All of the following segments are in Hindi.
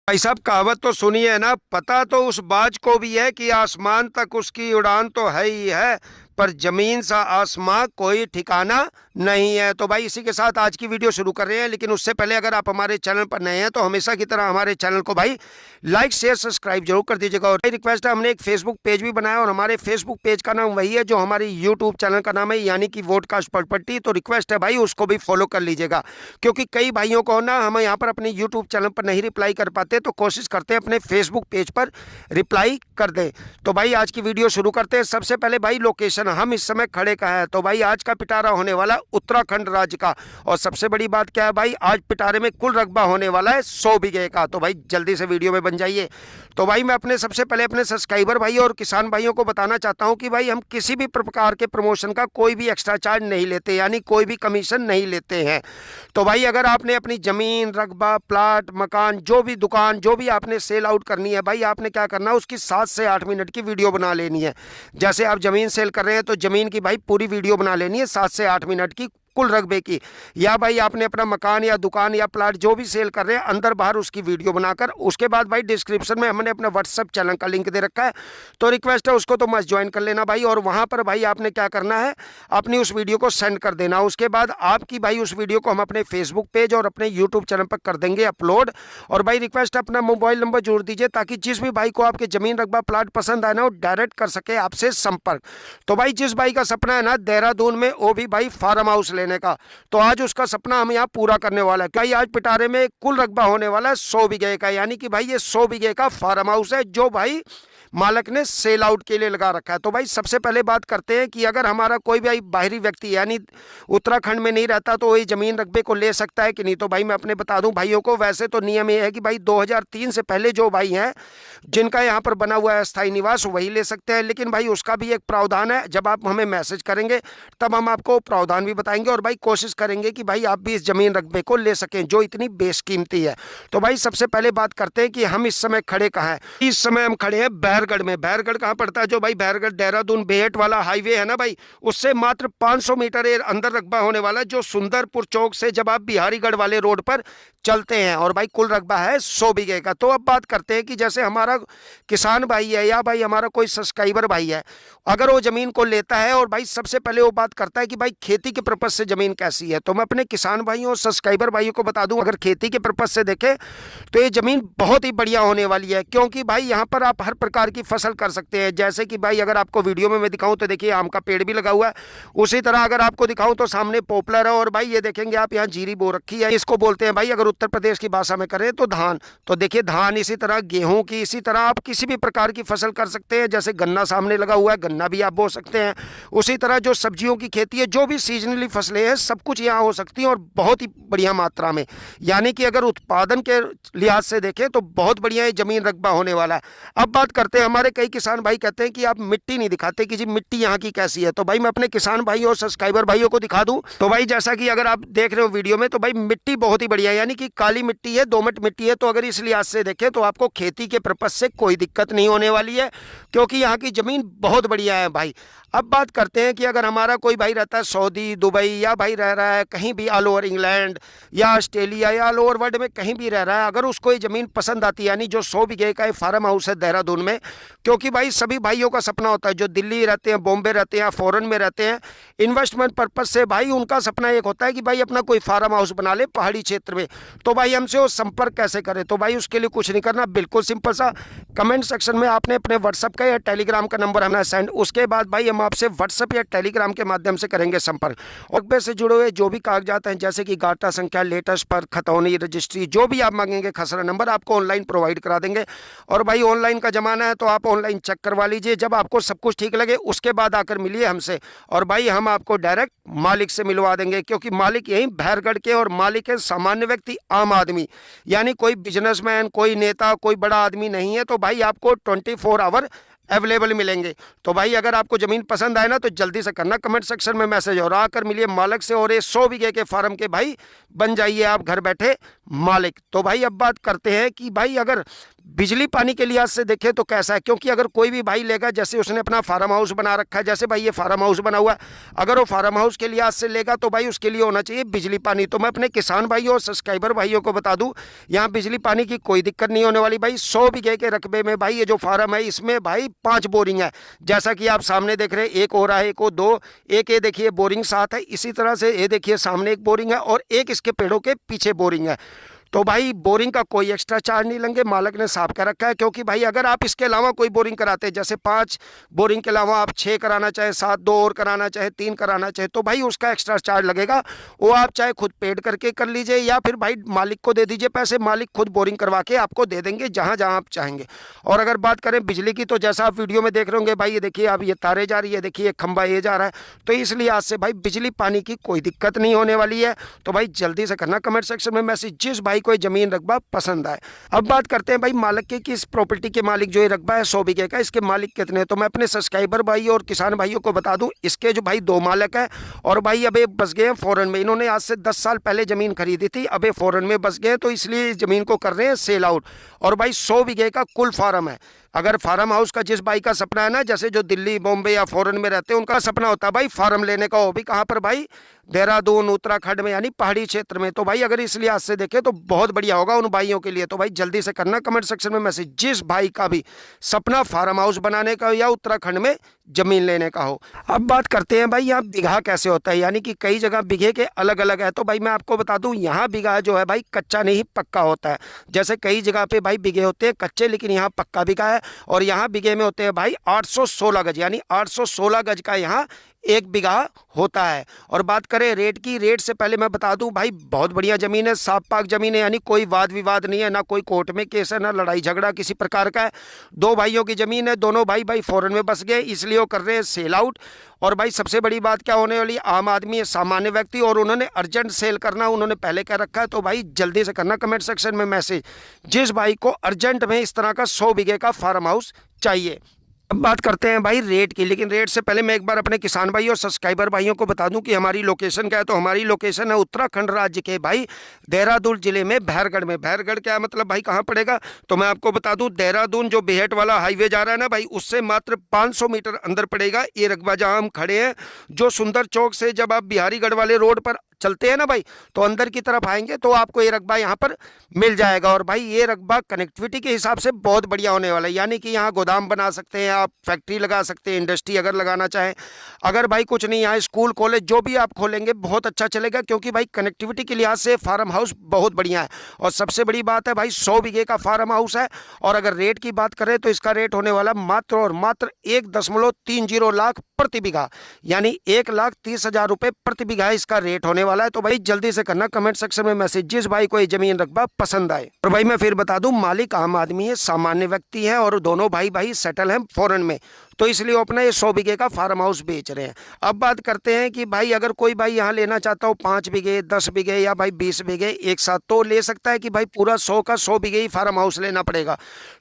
भाई साहब कहावत तो सुनी है ना। पता तो उस बाज को भी है कि आसमान तक उसकी उड़ान तो है ही है, पर जमीन सा आसमां कोई ठिकाना नहीं है। तो भाई इसी के साथ आज की वीडियो शुरू कर रहे हैं, लेकिन उससे पहले अगर आप हमारे चैनल पर नए हैं तो हमेशा की तरह हमारे चैनल को भाई लाइक शेयर सब्सक्राइब जरूर कर दीजिएगा। और रिक्वेस्ट है, हमने एक फेसबुक पेज भी बनाया और हमारे फेसबुक पेज का नाम वही है जो हमारी यूट्यूब चैनल का नाम है, यानी कि वोडकास्ट प्रॉपर्टी। तो रिक्वेस्ट है भाई उसको भी फॉलो कर लीजिएगा, क्योंकि कई भाइयों को ना हम यहाँ पर अपने यूट्यूब चैनल पर नहीं रिप्लाई कर पाते, तो कोशिश करते हैं अपने फेसबुक पेज पर रिप्लाई कर दें। तो भाई आज की वीडियो शुरू करते हैं। सबसे पहले भाई लोकेशन, हम इस समय खड़े कहाँ हैं, तो भाई आज का पिटारा होने वाला उत्तराखंड राज्य का। और सबसे बड़ी बात क्या है भाई, आज पिटारे में कुल रकबा होने वाला है 100 बीघे का। तो भाई जल्दी से वीडियो में बन जाइए। तो भाई मैं अपने सबसे पहले अपने सब्सक्राइबर भाई और किसान भाइयों को बताना चाहता हूं कि भाई हम किसी भी प्रकार के प्रमोशन का कोई भी एक्स्ट्रा चार्ज नहीं लेते, यानी कोई भी कमीशन नहीं लेते हैं। तो भाई अगर आपने अपनी जमीन, रकबा, प्लाट, मकान, जो भी दुकान, जो भी आपने सेल आउट करनी है, भाई आपने क्या करना है, उसकी 7 से 8 मिनट की वीडियो बना लेनी है। जैसे आप जमीन सेल कर रहे हैं तो जमीन की भाई पूरी वीडियो बना लेनी है 7 से 8 मिनट की कुल रकबे की। या भाई आपने अपना मकान या दुकान या प्लाट जो भी सेल कर रहे हैं, अंदर बाहर उसकी वीडियो बनाकर, उसके बाद भाई डिस्क्रिप्शन में हमने अपना व्हाट्सएप चैनल का लिंक दे रखा है, तो रिक्वेस्ट है उसको तो मस्त ज्वाइन कर लेना भाई। और वहां पर भाई आपने क्या करना है, अपनी उस वीडियो को सेंड कर देना। उसके बाद आपकी भाई उस वीडियो को हम अपने फेसबुक पेज और अपने यूट्यूब चैनल पर कर देंगे अपलोड। और भाई रिक्वेस्ट है अपना मोबाइल नंबर जोड़ दीजिए, ताकि जिस भी भाई को आपके जमीन, रकबा, प्लाट पसंद आए ना, वो डायरेक्ट कर सके आपसे संपर्क। तो भाई जिस भाई का सपना है ना देहरादून में वो भी भाई फार्म हाउस लेने का, तो आज उसका सपना हम यहाँ पूरा करने वाला है। क्या आज पिटारे में कुल रकबा होने वाला है 100 बीघे का, यानी कि भाई ये 100 बीघे का फार्म हाउस है जो भाई मालक ने सेल आउट के लिए लगा रखा है। तो भाई सबसे पहले बात करते हैं कि अगर हमारा कोई भी बाहरी व्यक्ति यानी उत्तराखंड में नहीं रहता तो वही जमीन रकबे को ले सकता है कि नहीं। तो भाई मैं अपने बता दूं भाइयों को, वैसे तो नियम ये है कि भाई 2003 से पहले जो भाई हैं जिनका यहाँ पर बना हुआ है अस्थायी निवास वही ले सकते हैं, लेकिन भाई उसका भी एक प्रावधान है। जब आप हमें मैसेज करेंगे तब हम आपको प्रावधान भी बताएंगे और भाई कोशिश करेंगे कि भाई आप भी इस जमीन रकबे को ले सकें जो इतनी बेशकीमती है। तो भाई सबसे पहले बात करते हैं कि हम इस समय खड़े कहाँ हैं। इस समय हम खड़े हैं बहरगढ़ में। बहरगढ़ कहाँ पड़ता है, जो भाई बहरगढ़ देहरादून बेहट वाला हाईवे है ना भाई, उससे मात्र 500 मीटर अंदर रकबा होने वाला है, जो सुंदरपुर चौक से जब आप बिहारीगढ़ वाले रोड पर चलते हैं। और भाई कुल रकबा है 100 बीघे का। तो अब बात करते हैं कि जैसे हमारा किसान भाई है या भाई हमारा कोई सब्सक्राइबर भाई है, अगर वो जमीन को लेता है और भाई सबसे पहले वो बात करता है कि भाई खेती के पर्पज से जमीन कैसी है, तो मैं अपने किसान भाइयों और सब्सक्राइबर भाइयों को बता दूं, अगर खेती के पर्पज से देखें तो ये जमीन बहुत ही बढ़िया होने वाली है। क्योंकि भाई यहाँ पर आप हर प्रकार की फसल कर सकते हैं। जैसे कि भाई अगर आपको वीडियो में मैं दिखाऊं तो देखिए आम का पेड़ भी लगा हुआ है, उसी तरह अगर आपको दिखाऊं तो सामने पॉपुलर है, और भाई ये देखेंगे आप यहाँ जीरी बो रखी है, इसको बोलते हैं भाई अगर उत्तर प्रदेश की भाषा में करें तो धान। तो देखिए धान, इसी तरह गेहूं की, इसी तरह आप किसी भी प्रकार की फसल कर सकते हैं। जैसे गन्ना सामने लगा हुआ है, गन्ना भी आप बो सकते हैं। उसी तरह जो सब्जियों की खेती है, जो भी सीजनली फसलें हैं, सब कुछ यहाँ हो सकती हैं और बहुत ही बढ़िया मात्रा में। यानी कि अगर उत्पादन के लिहाज से देखें तो बहुत बढ़िया जमीन रकबा होने वाला है। अब बात करते हैं, हमारे कई किसान भाई कहते हैं कि आप मिट्टी नहीं दिखाते कि जी मिट्टी यहाँ की कैसी है। तो भाई मैं अपने किसान भाई और सब्सक्राइबर भाइयों को दिखा दूं तो भाई जैसा कि अगर आप देख रहे हो वीडियो में, तो भाई मिट्टी बहुत ही बढ़िया है, यानी कि काली मिट्टी है, दोमट मिट्टी है। तो अगर इस लिहाज से देखें तो आपको खेती के पर्पज से कोई दिक्कत नहीं होने वाली है, क्योंकि यहाँ की जमीन बहुत बढ़िया है भाई। अब बात करते हैं कि अगर हमारा कोई भाई रहता है सऊदी, दुबई, या भाई रह रहा है कहीं भी ऑल ओवर इंग्लैंड या ऑस्ट्रेलिया या ऑल ओवर वर्ल्ड में कहीं भी रह रहा है, अगर उसको ये ज़मीन पसंद आती है, यानी जो 100 बीघे का फार्म हाउस है देहरादून में, क्योंकि भाई सभी भाइयों का सपना होता है, जो दिल्ली रहते हैं, बॉम्बे रहते हैं, फॉरेन में रहते हैं, इन्वेस्टमेंट पर्पज से भाई उनका सपना एक होता है कि भाई अपना कोई फार्म हाउस बना ले पहाड़ी क्षेत्र में। तो भाई हमसे वो संपर्क कैसे करें, तो भाई उसके लिए कुछ नहीं करना, बिल्कुल सिंपल सा, कमेंट सेक्शन में आपने अपने व्हाट्सअप का या टेलीग्राम का नंबर हमें सेंड, उसके बाद भाई हम आपसे व्हाट्सअप या टेलीग्राम के माध्यम से करेंगे संपर्क। रकबे से जुड़े हुए जो भी कागजात हैं, जैसे कि गाटा संख्या, लेटेस्ट पर, खतौनी, रजिस्ट्री, जो भी आप मांगेंगे, खसरा नंबर, आपको ऑनलाइन प्रोवाइड करा देंगे। और भाई ऑनलाइन का जमाना है तो आप ऑनलाइन चेक करवा लीजिए, जब आपको सब कुछ ठीक लगे उसके बाद आकर मिलिए हमसे, और भाई हम आपको डायरेक्ट मालिक से मिलवा देंगे। क्योंकि मालिक यही बहरगढ़ के, और मालिक है सामान्य व्यक्ति, आम आदमी, यानी कोई बिजनेसमैन, कोई नेता, कोई बड़ा आदमी नहीं है। तो भाई आपको 24 आवर अवेलेबल मिलेंगे। तो भाई अगर आपको ज़मीन पसंद आए ना तो जल्दी से करना कमेंट सेक्शन में मैसेज, और आकर मिलिए मालिक से, और ये 100 बीघे के फार्म के भाई बन जाइए आप घर बैठे मालिक। तो भाई अब बात करते हैं कि भाई अगर बिजली पानी के लिहाज से देखें तो कैसा है, क्योंकि अगर कोई भी भाई लेगा, जैसे उसने अपना फार्म हाउस बना रखा है, जैसे भाई ये फार्म हाउस बना हुआ है, अगर वो फार्म हाउस के लिहाज से लेगा तो भाई उसके लिए होना चाहिए बिजली पानी। तो मैं अपने किसान भाइयों और सब्सक्राइबर भाइयों को बता दूं, यहाँ बिजली पानी की कोई दिक्कत नहीं होने वाली भाई। 100 बीघे के रकबे में भाई ये जो फार्म है इसमें भाई 5 बोरिंग है, जैसा कि आप सामने देख रहे हैं। एक हो रहा है, एक हो दो, एक ये देखिए बोरिंग 7 है, इसी तरह से ये देखिए सामने एक बोरिंग है और एक इसके पेड़ों के पीछे बोरिंग है। तो भाई बोरिंग का कोई एक्स्ट्रा चार्ज नहीं लेंगे, मालिक ने साफ कर रखा है। क्योंकि भाई अगर आप इसके अलावा कोई बोरिंग कराते हैं, जैसे 5 बोरिंग के अलावा आप 6 कराना चाहे, 7 2 और कराना चाहे, 3 कराना चाहे, तो भाई उसका एक्स्ट्रा चार्ज लगेगा। वो आप चाहे खुद पेड करके कर लीजिए या फिर भाई मालिक को दे दीजिए पैसे, मालिक खुद बोरिंग करवा के आपको दे देंगे जहाँ जहाँ आप चाहेंगे। और अगर बात करें बिजली की, तो जैसा आप वीडियो में देख रहे होंगे भाई, ये देखिए अब ये तारे जा रही है, देखिए खंबा ये जा रहा है, तो इसलिए आज से भाई बिजली पानी की कोई दिक्कत नहीं होने वाली है। तो भाई जल्दी से करना कमेंट सेक्शन में मैसेज जिस भाई को जमीन रकबा पसंद आए। अब बात करते हैं भाई मालिक की कि इस प्रॉपर्टी के मालिक जो ये रकबा है 100 बीघे का, इसके मालिक कितने हैं। तो मैं अपने सब्सक्राइबर भाई और किसान भाइयों को बता दूं, इसके जो भाई 2 मालिक है और भाई अब ये बस गए हैं फॉरेन में। इन्होंने आज से 10 साल पहले जमीन खरीदी थी, अब ये फॉरेन में बस गए, तो इसलिए इस जमीन को कर रहे हैं सेल आउट। और भाई 100 बीघे का कुल फार्म है। अगर फार्म हाउस का जिस भाई का सपना है ना, जैसे जो दिल्ली बॉम्बे या फॉरेन में रहते हैं, उनका सपना होता है भाई फार्म लेने का, वो भी कहाँ पर भाई, देहरादून उत्तराखंड में, यानी पहाड़ी क्षेत्र में। तो भाई अगर इस लिहाज से देखें तो बहुत बढ़िया होगा उन भाइयों के लिए। तो भाई जल्दी से करना कमेंट सेक्शन में मैसेज जिस भाई का भी सपना फार्म हाउस बनाने का या उत्तराखंड में जमीन लेने का हो। अब बात करते हैं भाई यहाँ बीघा कैसे होता है, यानी कि कई जगह बीघे के अलग अलग है। तो भाई मैं आपको बता दूं, यहाँ बीघा जो है भाई कच्चा नहीं पक्का होता है। जैसे कई जगह पे भाई बीघे होते हैं कच्चे, लेकिन यहाँ पक्का बीघा है। और यहाँ बीघे में होते हैं भाई 816 गज, यानी 816 गज का यहाँ 1 बीघा होता है। और बात करें रेट की, रेट से पहले मैं बता दूं भाई बहुत बढ़िया ज़मीन है, साफ पाक ज़मीन है, यानी कोई वाद विवाद नहीं है, ना कोई कोर्ट में केस है, ना लड़ाई झगड़ा किसी प्रकार का है। 2 भाइयों की ज़मीन है, दोनों भाई फॉरेन में बस गए, इसलिए वो कर रहे हैं सेल आउट। और भाई सबसे बड़ी बात क्या होने वाली, आम आदमी है, सामान्य व्यक्ति, और उन्होंने अर्जेंट सेल करना उन्होंने पहले कह रखा है। तो भाई जल्दी से करना कमेंट सेक्शन में मैसेज जिस भाई को अर्जेंट में इस तरह का 100 बीघे का फार्म हाउस चाहिए। अब बात करते हैं भाई रेट की, लेकिन रेट से पहले मैं एक बार अपने किसान भाई और सब्सक्राइबर भाइयों को बता दूं कि हमारी लोकेशन क्या है। तो हमारी लोकेशन है उत्तराखंड राज्य के भाई देहरादून जिले में भैरगढ़ में। भैरगढ़ क्या मतलब भाई कहाँ पड़ेगा, तो मैं आपको बता दूं, देहरादून जो बेहट वाला हाईवे जा रहा है ना भाई, उससे मात्र 500 मीटर अंदर पड़ेगा ये रकबा जहाँ हम खड़े हैं। जो सुंदर चौक से जब आप बिहारीगढ़ वाले रोड पर चलते हैं ना भाई, तो अंदर की तरफ आएंगे तो आपको ये रकबा यहाँ पर मिल जाएगा। और भाई ये रकबा कनेक्टिविटी के हिसाब से बहुत बढ़िया होने वाला है, यानी कि यहाँ गोदाम बना सकते हैं आप, फैक्ट्री लगा सकते हैं, इंडस्ट्री अगर लगाना चाहें, अगर भाई कुछ नहीं, यहाँ स्कूल कॉलेज जो भी आप खोलेंगे बहुत अच्छा चलेगा। क्योंकि भाई कनेक्टिविटी के लिहाज से फार्म हाउस बहुत बढ़िया है। और सबसे बड़ी बात है भाई 100 बीघे का फार्म हाउस है। और अगर रेट की बात करें तो इसका रेट होने वाला मात्र और मात्र 1.30 लाख प्रति बीघा, यानी 1,30,000 रुपये प्रति बीघा इसका रेट होने वाला है। तो भाई जल्दी से करना कमेंट सेक्शन में मैसेज जिस भाई को ये जमीन रकबा पसंद आए। और भाई मैं फिर बता दूं, मालिक आम आदमी है, सामान्य व्यक्ति है, और दोनों भाई सेटल हैं फॉरेन में, तो इसलिए वो अपना ये 100 बीघे का फार्म हाउस बेच रहे हैं। अब बात करते हैं कि भाई अगर कोई भाई यहाँ लेना चाहता हो 5 बीघे 10 बीघे या भाई 20 बीघे एक साथ, तो ले सकता है कि भाई पूरा 100 का 100 बीघे ही फार्म हाउस लेना पड़ेगा।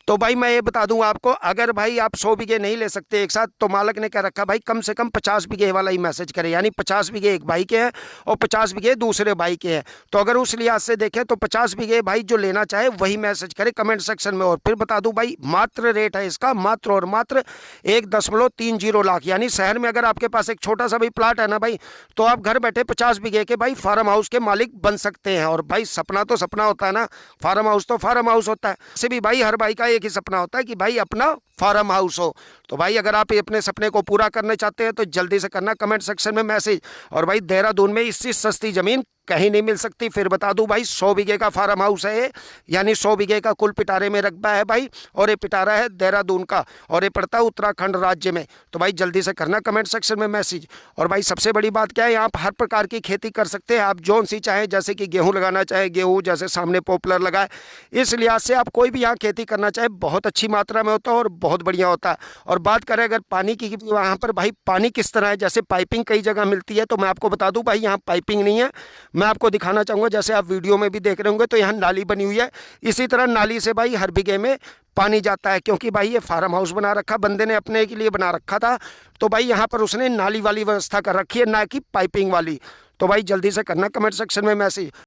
तो भाई मैं ये बता दूं आपको, अगर भाई आप 100 बीघे नहीं ले सकते एक साथ, तो मालिक ने कह रखा भाई कम से कम 50 बीघे वाला ही मैसेज करें, यानी 50 बीघे एक भाई के हैं और 50 बीघे दूसरे भाई के हैं। तो अगर उस लिहाज से देखें तो 50 बीघे भाई जो लेना चाहे वही मैसेज करे कमेंट सेक्शन में। और फिर बता दूं भाई मात्र रेट है इसका मात्र और मात्र 1.30 लाख, यानी शहर में अगर आपके पास एक छोटा सा भी प्लाट है ना भाई, तो आप घर बैठे 50 बीघे के भाई फार्म हाउस के मालिक बन सकते हैं। और भाई सपना तो सपना होता है ना, फार्म हाउस तो फार्म हाउस होता है। ऐसे भी भाई हर भाई का एक ही सपना होता है कि भाई अपना फार्म हाउस हो। तो भाई अगर आप अपने सपने को पूरा करना चाहते हैं तो जल्दी से करना कमेंट सेक्शन में मैसेज। और भाई देहरादून में इससे सस्ती जमीन कहीं नहीं मिल सकती। फिर बता दूं भाई 100 बीघे का फार्म हाउस है, यानी 100 बीघे का कुल पिटारे में रकबा है भाई, और ये पिटारा है देहरादून का और ये पड़ता है उत्तराखंड राज्य में। तो भाई जल्दी से करना कमेंट सेक्शन में मैसेज। और भाई सबसे बड़ी बात क्या है, यहाँ पर हर प्रकार की खेती कर सकते हैं आप, जोन सी चाहे, जैसे कि गेहूँ लगाना चाहे गेहूँ, जैसे सामने पॉपुलर लगा है, इस लिहाज से आप कोई भी यहाँ खेती करना चाहे बहुत अच्छी मात्रा में होता है और बहुत बढ़िया होता है। और बात करें अगर पानी की, वहाँ पर भाई पानी किस तरह है, जैसे पाइपिंग कई जगह मिलती है, तो मैं आपको बता दूं भाई यहाँ पाइपिंग नहीं है। मैं आपको दिखाना चाहूँगा, जैसे आप वीडियो में भी देख रहे होंगे तो यहाँ नाली बनी हुई है, इसी तरह नाली से भाई हर बीघे में पानी जाता है। क्योंकि भाई ये फार्म हाउस बना रखा बंदे ने अपने के लिए बना रखा था, तो भाई यहाँ पर उसने नाली वाली व्यवस्था कर रखी है, ना कि पाइपिंग वाली। तो भाई जल्दी से करना कमेंट सेक्शन में मैसेज।